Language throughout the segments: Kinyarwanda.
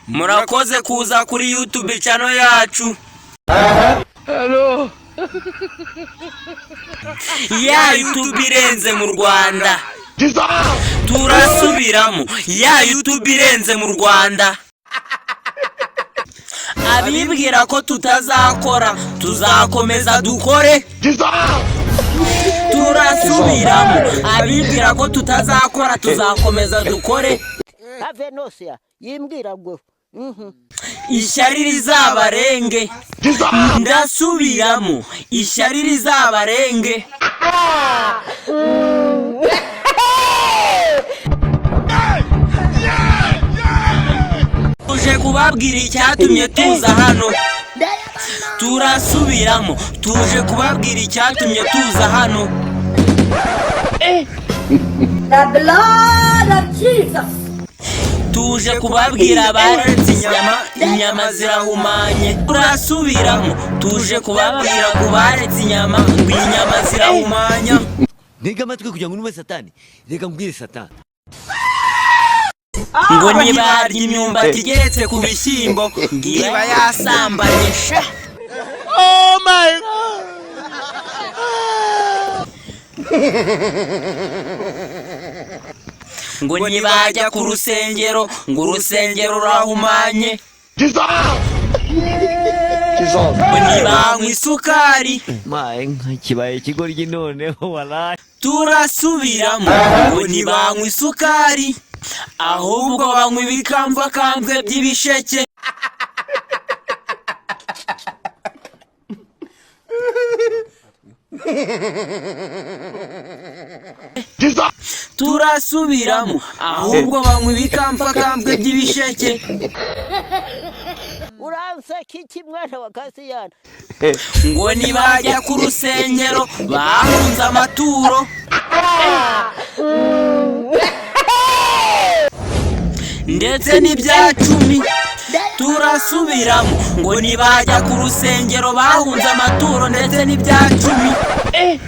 murakoze kuza kuri YouTube channel yacu. Hello. Ya YouTube irenze mu Rwanda. Turasubiramo. Ya YouTube irenze mu Rwanda. Abibwira ko tutazakora, tuzakomeza dukore. Turasubiramo. Abibwira ko tutazakora, tuzakomeza dukore. Avenosia yimbwira ngo ishyari rizabarenge. Ndasubiramo, ishyari rizabarenge. Tuje kubabwira icyatumye tuza hano. Turasubiramo, tuje kubabwira icyatumye tuza hano. The blood of Jesus. Tuje kubabwira baretse inyama zirahumanye. Turasubiramo, tuje kubabwira kubaretse inyama zirahumanya. Ntega amatwi kugira ngo numve Satani. Reka mbwire Satani. Ngo nibarya imyumbati igeretse ku bishyimbo, ngiba yasambanye sha. Oh my God. Ngo nibajya ku rusengero, ngo urusengero rurahumanye. Ngo nibanywa isukari. Kibaye ikigoryi noneho walahi. Turasubiramo, ngo nibanywa isukari, ahubwo banywa ibikamvakambwe by'ibisheke. Turasubiramo, ahubwo banywa ibikamvakambwe by'ibisheke. uranseka iki mwana wa Kasiyana? Ngo nibajya ku rusengero bahunze amaturo. Ndetse n'ibya 10. Turasubiramo, ngo nibajya ku rusengero bahunze amaturo ndetse n'ibya 10.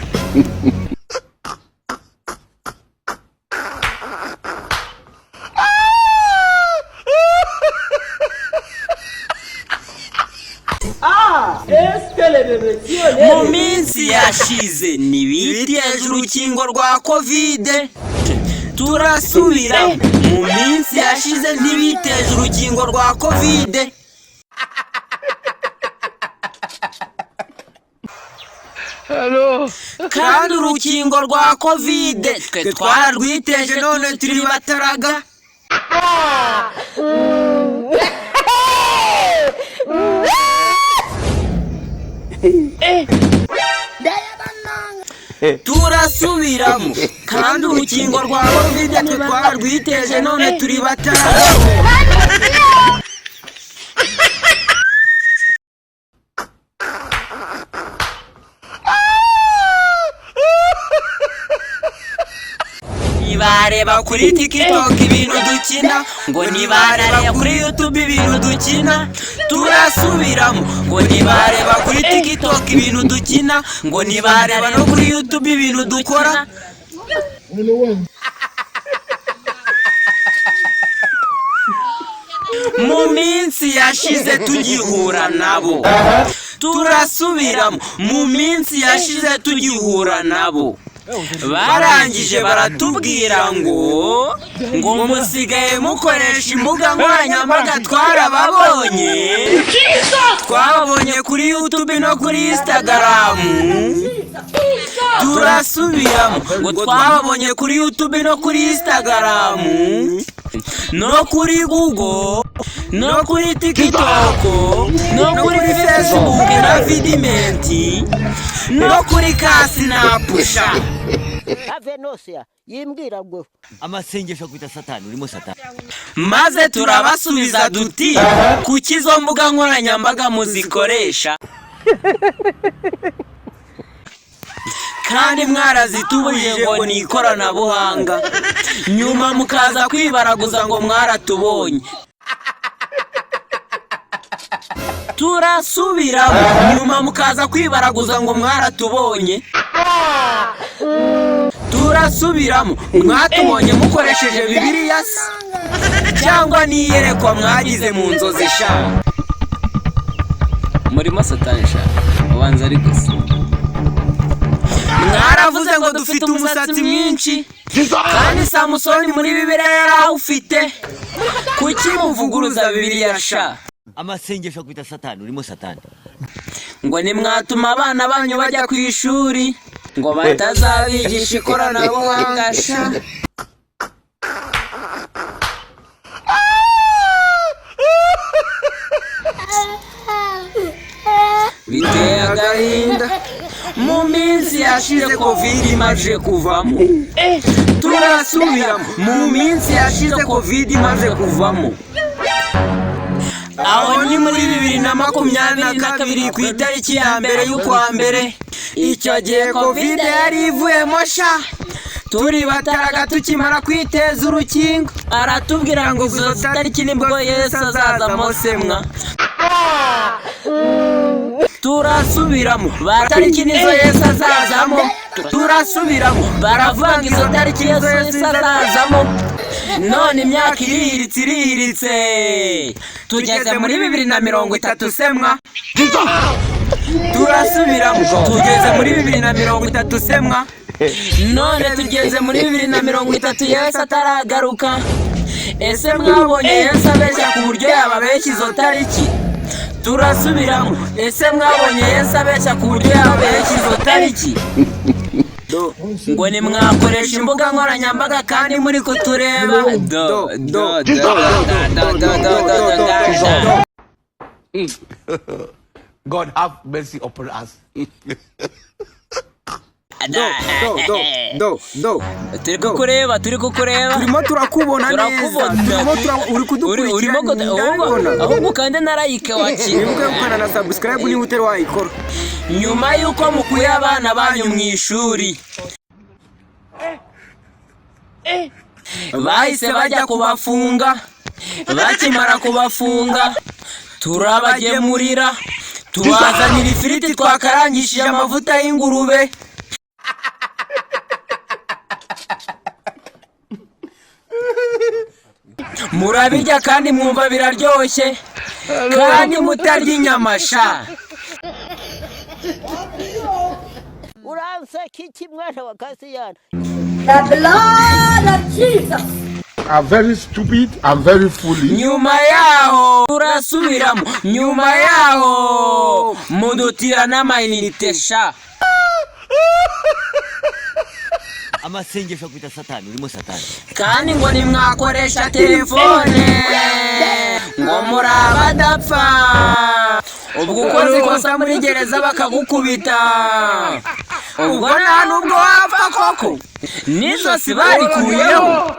Mu minsi yashize nibiteje urukingo rwa COVID. Turasubiramo, mu minsi yashize ntibiteje urukingo rwa COVID. Hello. Kandi urukingo rwa COVID twe twararwiteje none turi bataraga. Turasubiramo, kandi urukingo rwa COVID twe twararwiteje none turi bataraga. Nibareba kuri TikTok ibintu dukina, ngo nibareba kuri YouTube ibintu dukina. Turasubiramo, ngo nibareba kuri TikTok ibintu dukina, ngo nibareba no kuri YouTube ibintu dukora. Mu minsi yashize tugihura nabo. Turasubiramo, mu minsi yashize tugihura nabo. Barangije baratubwira ngo musigaye mukoresha imbuga nkoranyambaga. Twababonye kuri YouTube no kuri Instagram. Turasubiramo, ngo twababonye kuri YouTube no kuri Instagram, no kuri Google, no kuri TikTok, no kuri Facebook na Vidimenti, no kuri Kasinapusha. Avenosia yimbwira ngo Amasengesho kwita Satani, urimo Satani. Maze turabasubiza duti, kuki izo mbuga nkoranyambaga muzikoresha? Kandi mwarazitubujije ngo ni ikoranabuhanga, nyuma mukaza kwibaraguza ngo mwaratubonye. Turasubiramo, nyuma mukaza kwibaraguza ngo mwaratubonye. Turasubiramo, mwatubonye mukoresheje Bibiliya se? cyangwa niyerekwa mwagize mu nzozi sha. Murimo Satani sha, ubanza ari gusa. Mwaravuze ngo dufite umusatsi mwinshi, kandi Samusoni muri Bibiliya yarawufite. Kuki muvuguruza Bibiliya sha? Amasengesho kwita Satani, urimo Satani. Ngo nimwatuma abana banyu bajya ku ishuri, ngo batazabigisha ikoranabuhanga sha. Biteye agahinda, mu minsi yashize Covid imaze kuvamo. Turasubiramo, mu minsi yashize Covid imaze kuvamo. Aho ni muri 2022 ku itariki ya mbere y'ukwa mbere. Icyo gihe Covid yari ivuyemo sha. Turi bataraga tukimara kwiteza urukingo. Aratubwira ngo izo tariki nibwo Yesu azazamo semwa. Turasubiramo, batariki nizo Yesu azazamo. Turasubiramo, baravuga ngo izo tariki Yesu azazamo. None imyaka irihiritse. Tugeze muri 2030 semwa. Turasubiramo, tugeze muri 2030 semwa. None tugeze muri 2030 Yesu ataragaruka. Ese mwabonye Yesu abeshya ku buryo yababeshya izo tariki? Turasubiramo, ese mwabonye Yesu abeshya ku buryo yababeshya izo tariki? Ngo nimwakoresha imbuga nkoranyambaga kandi muri kutureba. God have mercy upon us. Turi kukureba. Turimo turakubona neza. Urimo ahubwo kandi na like waci. Wibuke gukanda na subscribe niba utari wayikora. Nyuma yuko mukuye abana banyu mu ishuri, bahise bajya kubafunga. Bakimara kubafunga, turabagemurira, tubazanira ifiriti twakarangishije amavuta y'ingurube. Murabirya kandi mwumva biraryoshye, kandi mutarya inyama sha. Uranseka iki mwana wa Kasiyani? The blood of Jesus. I'm very stupid, I'm very foolish. Nyuma yaho turasubiramo, nyuma yaho mudutira n'amayinite sha. Amasengesho kwita Satani, urimo Satani. Kandi ngo nimwakoresha telefone, ngo murabadapfa. Ubwo ukoze ikosa muri gereza bakagukubita, ubwo nta nubwo wapfa koko. Nizo si barikuyeho.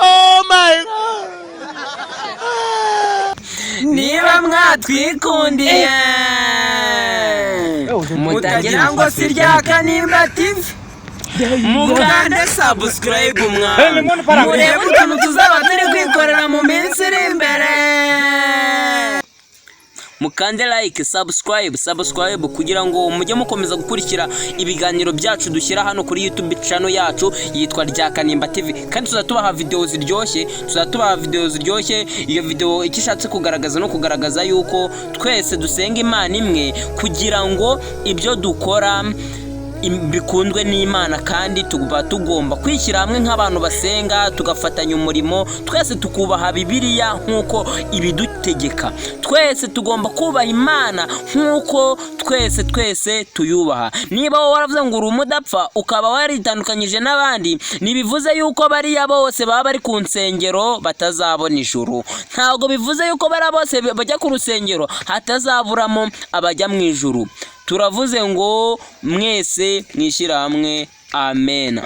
Oh my God! Niba mwatwikundiye, mutagira ngo si rya Kanimba TV. Mukande subscribe mwana. Murebe utuntu tuzaba turi kwikorera mu minsi iri imbere. Mukande like, subscribe kugira ngo mujye mukomeza gukurikira ibiganiro byacu dushyira hano kuri YouTube channel yacu yitwa Rya Kanimba TV. Kandi tuzatubaha video ziryoshye, iyo video ikishatse kugaragaza no kugaragaza yuko twese dusenga Imana imwe, kugira ngo ibyo dukora bikundwe n'Imana, kandi tugomba kwishyira hamwe nk'abantu basenga, tugafatanya umurimo, twese tukubaha Bibiliya nk'uko ibidutegeka. Twese tugomba kubaha Imana nk'uko twese tuyubaha. Niba wowe waravuze ngo uri umudapfa ukaba waritandukanyije n'abandi, nibivuze yuko bariya bose baba bari ku nsengero batazabona ijuru. Ntabwo bivuze yuko bari bose bajya ku rusengero hatazaburamo abajya mu ijuru. Turavuze ngo mwese mwishyira hamwe. Amen.